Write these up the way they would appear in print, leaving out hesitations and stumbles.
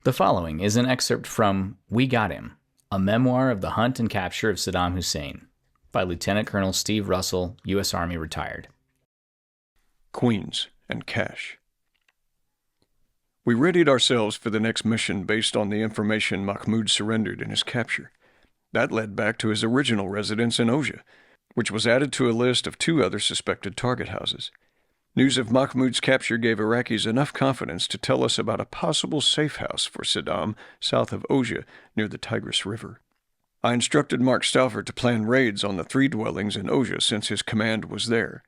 The following is an excerpt from We Got Him, a memoir of the hunt and capture of Saddam Hussein, by Lieutenant Colonel Steve Russell, U.S. Army retired. Queens and Cash. We readied ourselves for the next mission based on the information Mahmoud surrendered in his capture. That led back to his original residence in Oja, which was added to a list of 2 other suspected target houses. News of Mahmoud's capture gave Iraqis enough confidence to tell us about a possible safe house for Saddam south of Oja near the Tigris River. I instructed Mark Stauffer to plan raids on the 3 dwellings in Oja since his command was there.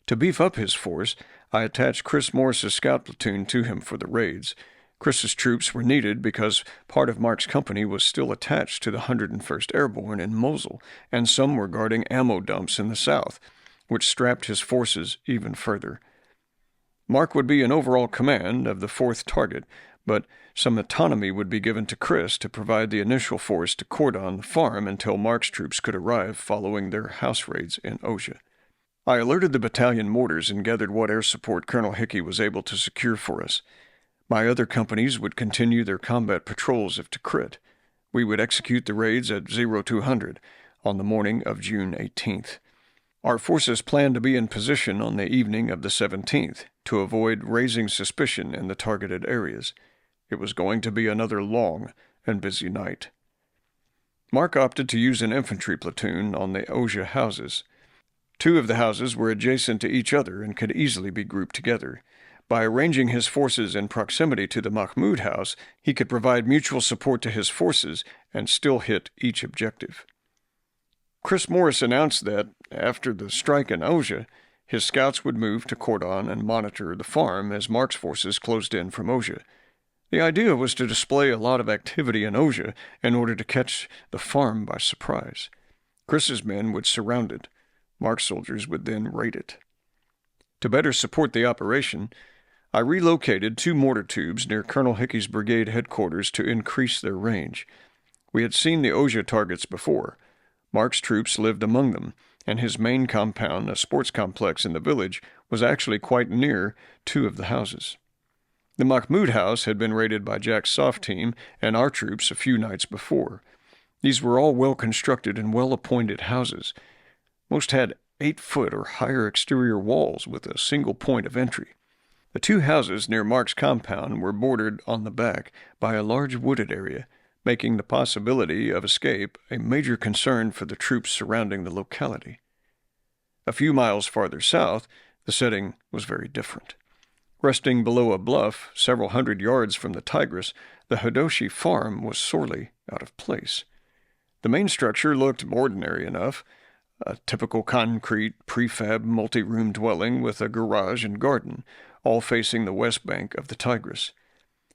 To beef up his force, I attached Chris Morris's scout platoon to him for the raids. Chris's troops were needed because part of Mark's company was still attached to the 101st Airborne in Mosul, and some were guarding ammo dumps in the south, which strapped his forces even further. Mark would be in overall command of the 4th target, but some autonomy would be given to Chris to provide the initial force to cordon the farm until Mark's troops could arrive following their house raids in Oja. I alerted the battalion mortars and gathered what air support Colonel Hickey was able to secure for us. My other companies would continue their combat patrols if Tikrit. We would execute the raids at 0200 on the morning of June 18th. Our forces planned to be in position on the evening of the 17th to avoid raising suspicion in the targeted areas. It was going to be another long and busy night. Mark opted to use an infantry platoon on the Oja houses. 2 of the houses were adjacent to each other and could easily be grouped together. By arranging his forces in proximity to the Mahmoud house, he could provide mutual support to his forces and still hit each objective. Chris Morris announced that, after the strike in Oja, his scouts would move to cordon and monitor the farm as Mark's forces closed in from Oja. The idea was to display a lot of activity in Oja in order to catch the farm by surprise. Chris's men would surround it. Mark's soldiers would then raid it. To better support the operation, I relocated 2 mortar tubes near Colonel Hickey's brigade headquarters to increase their range. We had seen the Oja targets before. Mark's troops lived among them, and his main compound, a sports complex in the village, was actually quite near 2 of the houses. The Mahmoud house had been raided by Jack's SOF team and our troops a few nights before. These were all well-constructed and well-appointed houses. Most had 8-foot or higher exterior walls with a single point of entry. The 2 houses near Mark's compound were bordered on the back by a large wooded area, making the possibility of escape a major concern for the troops surrounding the locality. A few miles farther south, the setting was very different. Resting below a bluff several hundred yards from the Tigris, the Hadoshi farm was sorely out of place. The main structure looked ordinary enough, a typical concrete prefab multi-room dwelling with a garage and garden, all facing the west bank of the Tigris.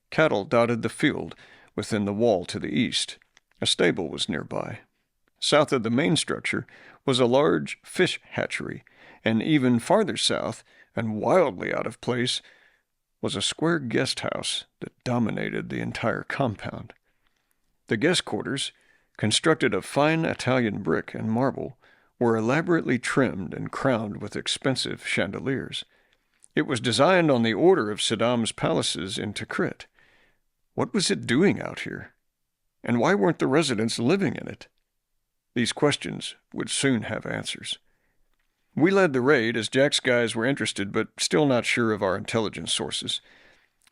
Cattle dotted the field within the wall to the east. A stable was nearby. South of the main structure was a large fish hatchery, and even farther south, and wildly out of place, was a square guest house that dominated the entire compound. The guest quarters, constructed of fine Italian brick and marble, were elaborately trimmed and crowned with expensive chandeliers. It was designed on the order of Saddam's palaces in Tikrit. What was it doing out here? And why weren't the residents living in it? These questions would soon have answers. We led the raid as Jack's guys were interested but still not sure of our intelligence sources.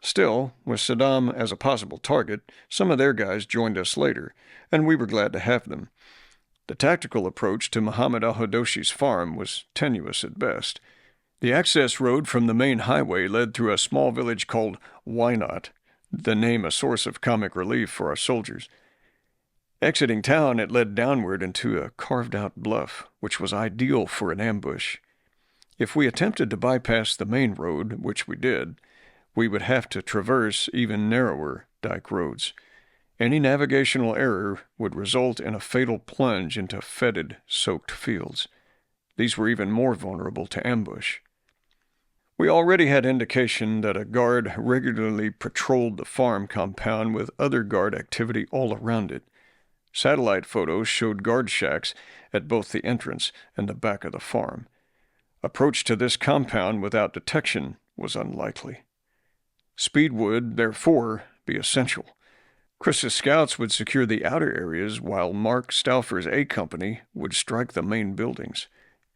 Still, with Saddam as a possible target, some of their guys joined us later, and we were glad to have them. The tactical approach to Muhammad al-Hadoshi's farm was tenuous at best. The access road from the main highway led through a small village called Why Not, the name a source of comic relief for our soldiers. Exiting town, it led downward into a carved-out bluff, which was ideal for an ambush. If we attempted to bypass the main road, which we did, we would have to traverse even narrower dike roads. Any navigational error would result in a fatal plunge into fetid, soaked fields. These were even more vulnerable to ambush. We already had indication that a guard regularly patrolled the farm compound with other guard activity all around it. Satellite photos showed guard shacks at both the entrance and the back of the farm. Approach to this compound without detection was unlikely. Speed would, therefore, be essential. Chris's scouts would secure the outer areas while Mark Stauffer's A Company would strike the main buildings.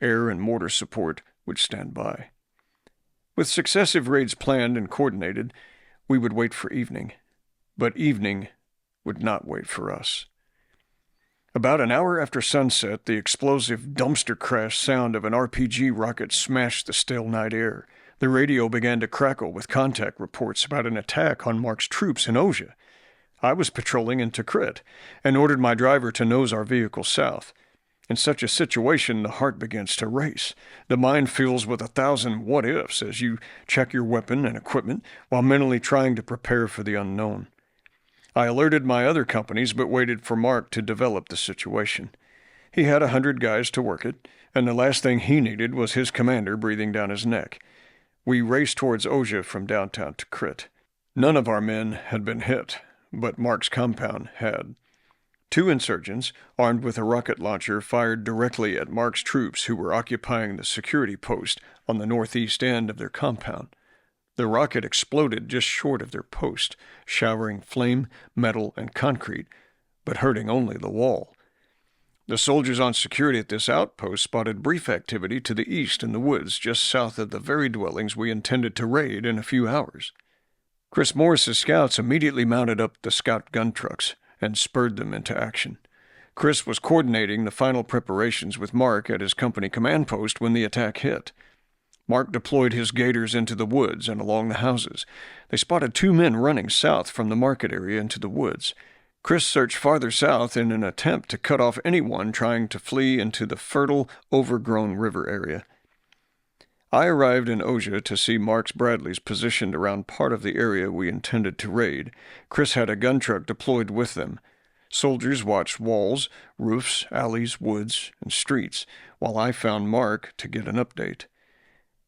Air and mortar support would stand by. With successive raids planned and coordinated, we would wait for evening. But evening would not wait for us. About an hour after sunset, the explosive dumpster crash sound of an RPG rocket smashed the stale night air. The radio began to crackle with contact reports about an attack on Mark's troops in Ojia. I was patrolling in Tikrit and ordered my driver to nose our vehicle south. In such a situation, the heart begins to race. The mind fills with 1,000 what-ifs as you check your weapon and equipment while mentally trying to prepare for the unknown. I alerted my other companies but waited for Mark to develop the situation. He had 100 guys to work it, and the last thing he needed was his commander breathing down his neck. We raced towards Ojia from downtown Tikrit. None of our men had been hit, but Mark's compound had. 2 insurgents, armed with a rocket launcher, fired directly at Mark's troops who were occupying the security post on the northeast end of their compound. The rocket exploded just short of their post, showering flame, metal, and concrete, but hurting only the wall. The soldiers on security at this outpost spotted brief activity to the east in the woods just south of the very dwellings we intended to raid in a few hours. Chris Morris's scouts immediately mounted up the scout gun trucks and spurred them into action. Chris was coordinating the final preparations with Mark at his company command post when the attack hit. Mark deployed his gators into the woods and along the houses. They spotted 2 men running south from the market area into the woods. Chris searched farther south in an attempt to cut off anyone trying to flee into the fertile, overgrown river area. I arrived in Ojia to see Mark's Bradleys positioned around part of the area we intended to raid. Chris had a gun truck deployed with them. Soldiers watched walls, roofs, alleys, woods, and streets, while I found Mark to get an update.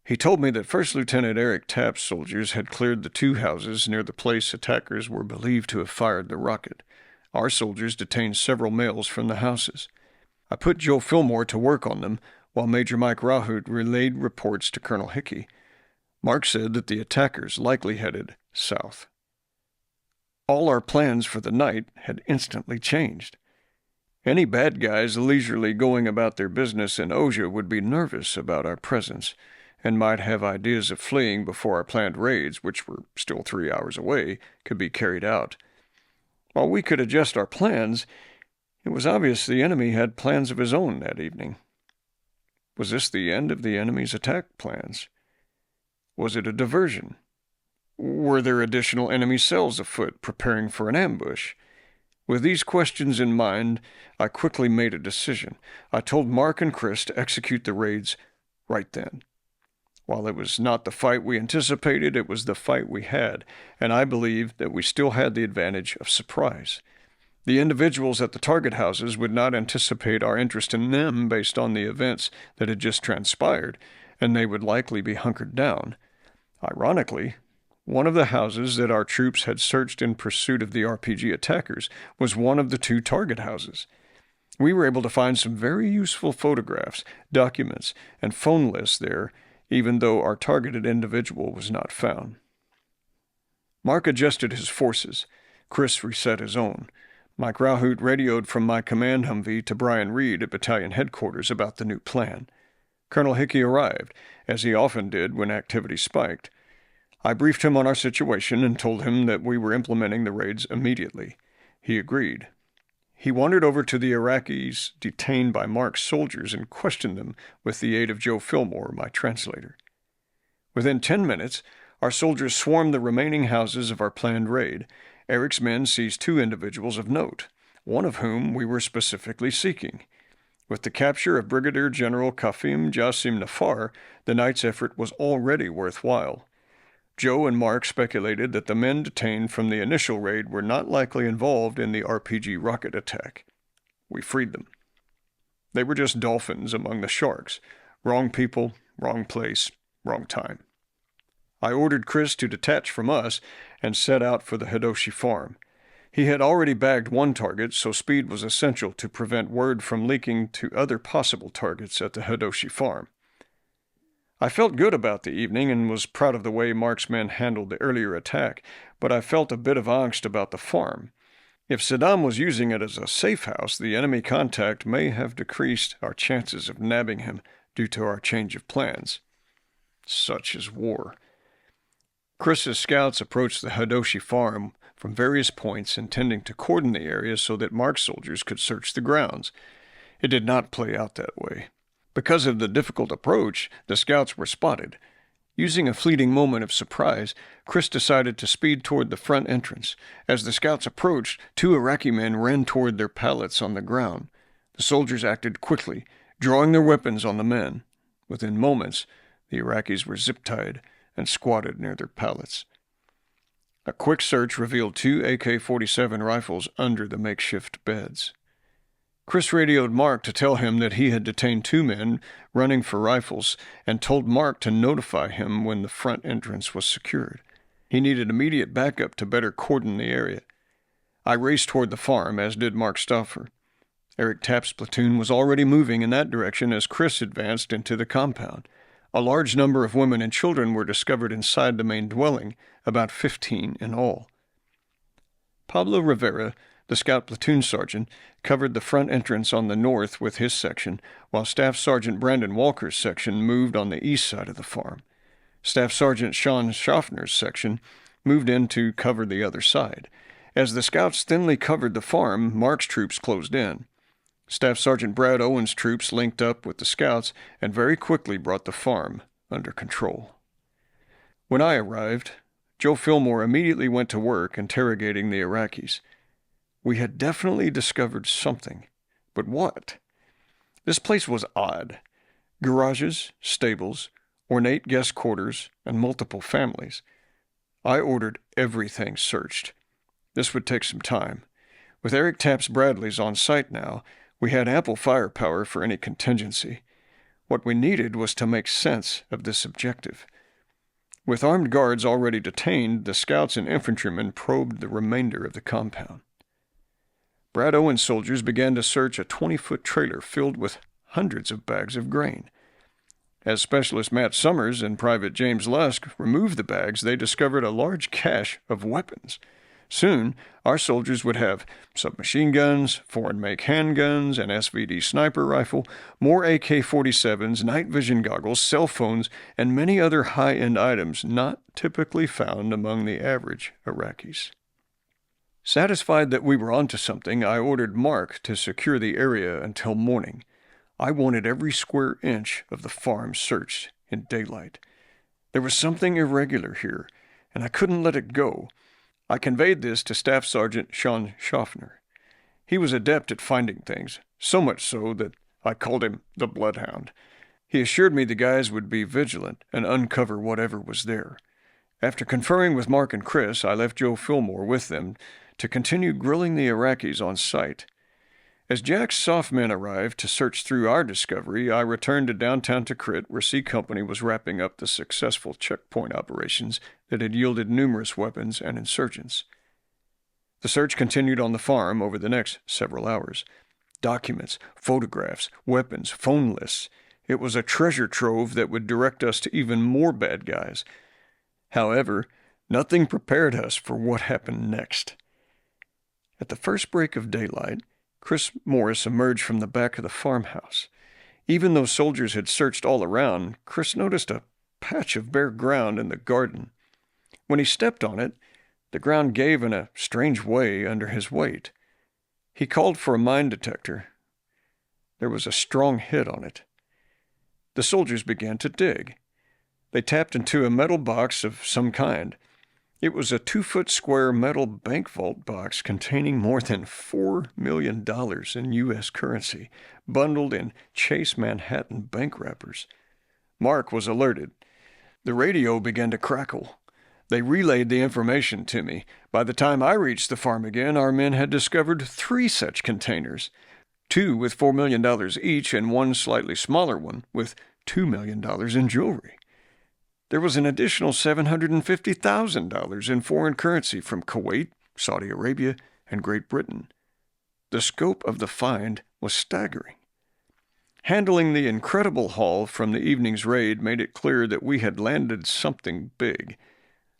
He told me that First Lieutenant Eric Tapp's soldiers had cleared the 2 houses near the place attackers were believed to have fired the rocket. Our soldiers detained several males from the houses. I put Joe Fillmore to work on them, while Major Mike Rahut relayed reports to Colonel Hickey. Mark said that the attackers likely headed south. All our plans for the night had instantly changed. Any bad guys leisurely going about their business in Ojia would be nervous about our presence, and might have ideas of fleeing before our planned raids, which were still 3 hours away, could be carried out. While we could adjust our plans, it was obvious the enemy had plans of his own that evening. Was this the end of the enemy's attack plans? Was it a diversion? Were there additional enemy cells afoot preparing for an ambush? With these questions in mind, I quickly made a decision. I told Mark and Chris to execute the raids right then. While it was not the fight we anticipated, it was the fight we had, and I believe that we still had the advantage of surprise. The individuals at the target houses would not anticipate our interest in them based on the events that had just transpired, and they would likely be hunkered down. Ironically, one of the houses that our troops had searched in pursuit of the RPG attackers was one of the 2 target houses. We were able to find some very useful photographs, documents, and phone lists there, even though our targeted individual was not found. Mark adjusted his forces. Chris reset his own. Mike Rahut radioed from my command Humvee to Brian Reed at battalion headquarters about the new plan. Colonel Hickey arrived, as he often did when activity spiked. I briefed him on our situation and told him that we were implementing the raids immediately. He agreed. He wandered over to the Iraqis detained by Mark's soldiers and questioned them with the aid of Joe Fillmore, my translator. Within 10 minutes, our soldiers swarmed the remaining houses of our planned raid. Eric's men seized 2 individuals of note, one of whom we were specifically seeking. With the capture of Brigadier General Kafim Jassim Nafar, the night's effort was already worthwhile. Joe and Mark speculated that the men detained from the initial raid were not likely involved in the RPG rocket attack. We freed them. They were just dolphins among the sharks. Wrong people, wrong place, wrong time. I ordered Chris to detach from us and set out for the Hidoshi farm. He had already bagged 1 target, so speed was essential to prevent word from leaking to other possible targets at the Hidoshi farm. I felt good about the evening and was proud of the way Mark's men handled the earlier attack, but I felt a bit of angst about the farm. If Saddam was using it as a safe house, the enemy contact may have decreased our chances of nabbing him due to our change of plans. Such is war. Chris's scouts approached the Hadoshi farm from various points, intending to cordon the area so that Mark's soldiers could search the grounds. It did not play out that way. Because of the difficult approach, the scouts were spotted. Using a fleeting moment of surprise, Chris decided to speed toward the front entrance. As the scouts approached, 2 Iraqi men ran toward their pallets on the ground. The soldiers acted quickly, drawing their weapons on the men. Within moments, the Iraqis were zip-tied and squatted near their pallets. A quick search revealed 2 AK-47 rifles under the makeshift beds. Chris radioed Mark to tell him that he had detained 2 men running for rifles and told Mark to notify him when the front entrance was secured. He needed immediate backup to better cordon the area. I raced toward the farm, as did Mark Stauffer. Eric Tapp's platoon was already moving in that direction as Chris advanced into the compound. A large number of women and children were discovered inside the main dwelling, about 15 in all. Pablo Rivera, the scout platoon sergeant, covered the front entrance on the north with his section, while Staff Sergeant Brandon Walker's section moved on the east side of the farm. Staff Sergeant Sean Schaffner's section moved in to cover the other side. As the scouts thinly covered the farm, Mark's troops closed in. Staff Sergeant Brad Owen's troops linked up with the scouts and very quickly brought the farm under control. When I arrived, Joe Fillmore immediately went to work interrogating the Iraqis. We had definitely discovered something, but what? This place was odd. Garages, stables, ornate guest quarters, and multiple families. I ordered everything searched. This would take some time. With Eric Tapp's Bradleys on site now, we had ample firepower for any contingency. What we needed was to make sense of this objective. With armed guards already detained, the scouts and infantrymen probed the remainder of the compound. Brad Owen's soldiers began to search a 20-foot trailer filled with hundreds of bags of grain. As Specialist Matt Summers and Private James Lusk removed the bags, they discovered a large cache of weapons. Soon, our soldiers would have submachine guns, foreign-make handguns, an SVD sniper rifle, more AK-47s, night vision goggles, cell phones, and many other high-end items not typically found among the average Iraqis. Satisfied that we were onto something, I ordered Mark to secure the area until morning. I wanted every square inch of the farm searched in daylight. There was something irregular here, and I couldn't let it go. I conveyed this to Staff Sergeant Sean Schaffner. He was adept at finding things, so much so that I called him the Bloodhound. He assured me the guys would be vigilant and uncover whatever was there. After conferring with Mark and Chris, I left Joe Fillmore with them to continue grilling the Iraqis on site. As Jack's soft men arrived to search through our discovery, I returned to downtown Tikrit, where C Company was wrapping up the successful checkpoint operations that had yielded numerous weapons and insurgents. The search continued on the farm over the next several hours. Documents, photographs, weapons, phone lists. It was a treasure trove that would direct us to even more bad guys. However, nothing prepared us for what happened next. At the first break of daylight, Chris Morris emerged from the back of the farmhouse. Even though soldiers had searched all around, Chris noticed a patch of bare ground in the garden. When he stepped on it, the ground gave in a strange way under his weight. He called for a mine detector. There was a strong hit on it. The soldiers began to dig. They tapped into a metal box of some kind. It was a 2-foot square metal bank vault box containing more than $4 million in U.S. currency, bundled in Chase Manhattan bank wrappers. Mark was alerted. The radio began to crackle. They relayed the information to me. By the time I reached the farm again, our men had discovered 3 such containers, 2 with $4 million each and 1 slightly smaller one with $2 million in jewelry. There was an additional $750,000 in foreign currency from Kuwait, Saudi Arabia, and Great Britain. The scope of the find was staggering. Handling the incredible haul from the evening's raid made it clear that we had landed something big.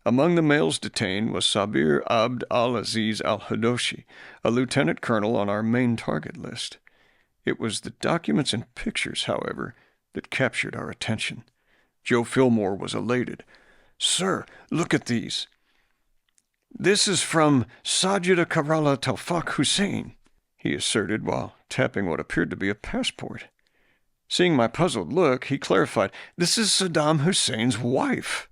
Among the males detained was Sabir Abd al-Aziz al-Hadoshi, a lieutenant colonel on our main target list. It was the documents and pictures, however, that captured our attention. Joe Fillmore was elated. "Sir, look at these. This is from Sajida Karala Tawfaq Hussein," he asserted while tapping what appeared to be a passport. Seeing my puzzled look, he clarified, "This is Saddam Hussein's wife."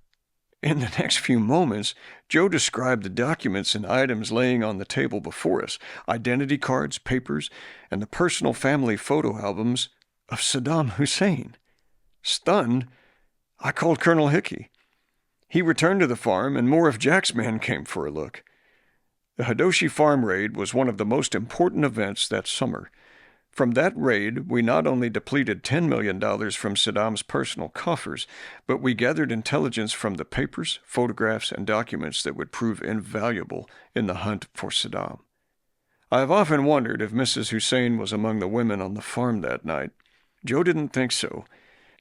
In the next few moments, Joe described the documents and items laying on the table before us, identity cards, papers, and the personal family photo albums of Saddam Hussein. Stunned, I called Colonel Hickey. He returned to the farm, and more of Jack's men came for a look. The Hadoshi farm raid was one of the most important events that summer. From that raid, we not only depleted $10 million from Saddam's personal coffers, but we gathered intelligence from the papers, photographs, and documents that would prove invaluable in the hunt for Saddam. I have often wondered if Mrs. Hussein was among the women on the farm that night. Joe didn't think so.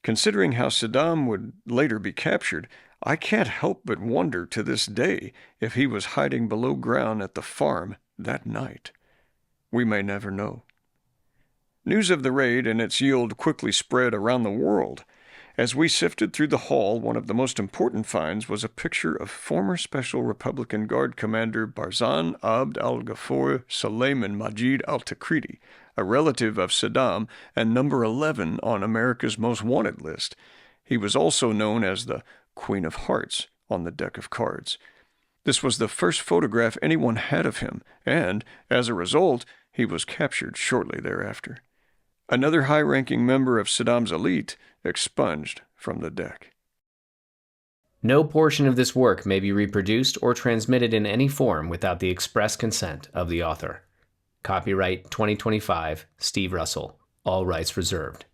Considering how Saddam would later be captured, I can't help but wonder to this day if he was hiding below ground at the farm that night. We may never know. News of the raid and its yield quickly spread around the world. As we sifted through the haul, one of the most important finds was a picture of former Special Republican Guard Commander Barzan Abd al-Ghaffar Suleiman Majid al-Takriti, a relative of Saddam and number 11 on America's Most Wanted list. He was also known as the Queen of Hearts on the deck of cards. This was the first photograph anyone had of him, and, as a result, he was captured shortly thereafter. Another high-ranking member of Saddam's elite expunged from the deck. No portion of this work may be reproduced or transmitted in any form without the express consent of the author. Copyright 2025, Steve Russell. All rights reserved.